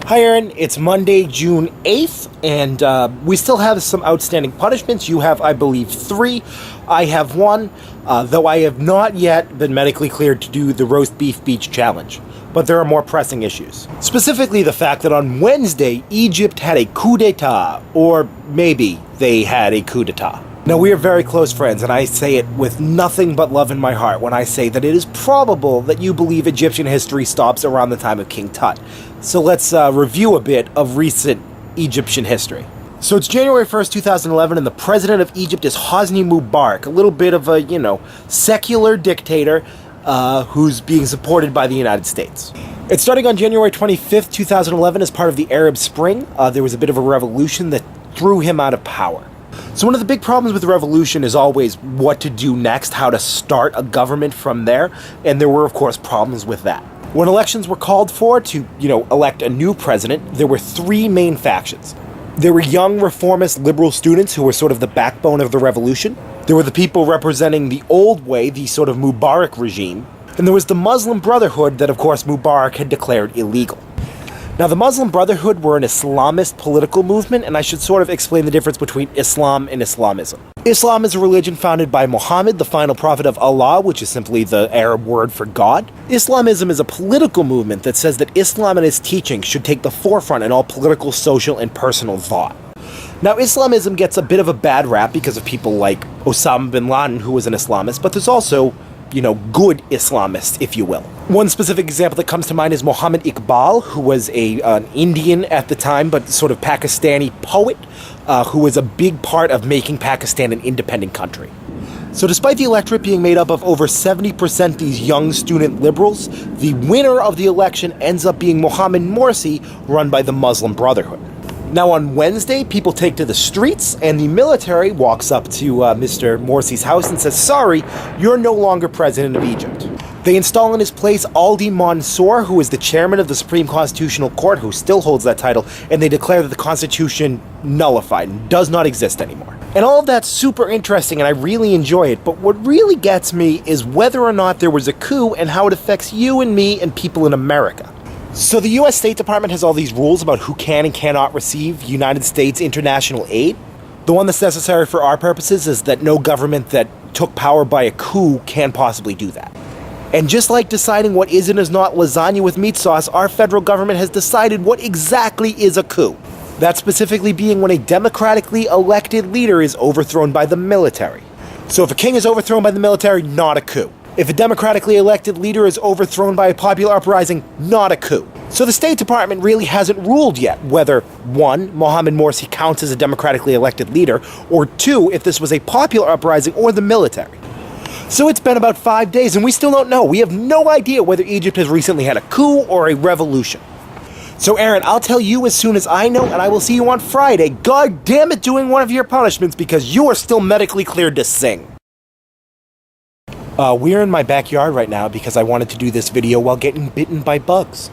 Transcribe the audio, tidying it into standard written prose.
Hi Aaron, it's Monday, June 8th, and we still have some outstanding punishments. You have, I believe, 3. I have 1, though I have not yet been medically cleared to do the roast beef beach challenge. But there are more pressing issues. Specifically the fact that on Wednesday, Egypt had a coup d'etat, or maybe they had a coup d'etat. Now, we are very close friends, and I say it with nothing but love in my heart when I say that it is probable that you believe Egyptian history stops around the time of King Tut. So let's review a bit of recent Egyptian history. So it's January 1st, 2011, and the president of Egypt is Hosni Mubarak, a little bit of a, secular dictator who's being supported by the United States. It's starting on January 25th, 2011, as part of the Arab Spring. There was a bit of a revolution that threw him out of power. So one of the big problems with the revolution is always what to do next, how to start a government from there, and there were, of course, problems with that. When elections were called for to, elect a new president, there were 3 main factions. There were young reformist liberal students who were sort of the backbone of the revolution. There were the people representing the old way, the sort of Mubarak regime. And there was the Muslim Brotherhood that, of course, Mubarak had declared illegal. Now, the Muslim Brotherhood were an Islamist political movement, and I should sort of explain the difference between Islam and Islamism. Islam is a religion founded by Muhammad, the final prophet of Allah, which is simply the Arab word for God. Islamism is a political movement that says that Islam and its teachings should take the forefront in all political, social, and personal thought. Now, Islamism gets a bit of a bad rap because of people like Osama bin Laden, who was an Islamist, but there's also good Islamists, if you will. One specific example that comes to mind is Muhammad Iqbal, who was an Indian at the time, but sort of Pakistani poet, who was a big part of making Pakistan an independent country. So despite the electorate being made up of over 70% these young student liberals, the winner of the election ends up being Mohammed Morsi, run by the Muslim Brotherhood. Now on Wednesday, people take to the streets, and the military walks up to Mr. Morsi's house and says, "Sorry, you're no longer president of Egypt." They install in his place Aldi Mansour, who is the chairman of the Supreme Constitutional Court, who still holds that title, and they declare that the Constitution nullified and does not exist anymore. And all of that's super interesting, and I really enjoy it, but what really gets me is whether or not there was a coup and how it affects you and me and people in America. So the U.S. State Department has all these rules about who can and cannot receive United States international aid. The one that's necessary for our purposes is that no government that took power by a coup can possibly do that. And just like deciding what is and is not lasagna with meat sauce, our federal government has decided what exactly is a coup. That specifically being when a democratically elected leader is overthrown by the military. So if a king is overthrown by the military, not a coup. If a democratically elected leader is overthrown by a popular uprising, not a coup. So the State Department really hasn't ruled yet whether, 1, Mohammed Morsi counts as a democratically elected leader, or 2, if this was a popular uprising or the military. So it's been about 5 days and we still don't know. We have no idea whether Egypt has recently had a coup or a revolution. So Aaron, I'll tell you as soon as I know, and I will see you on Friday, God damn it, doing one of your punishments because you are still medically cleared to sing. We're in my backyard right now because I wanted to do this video while getting bitten by bugs.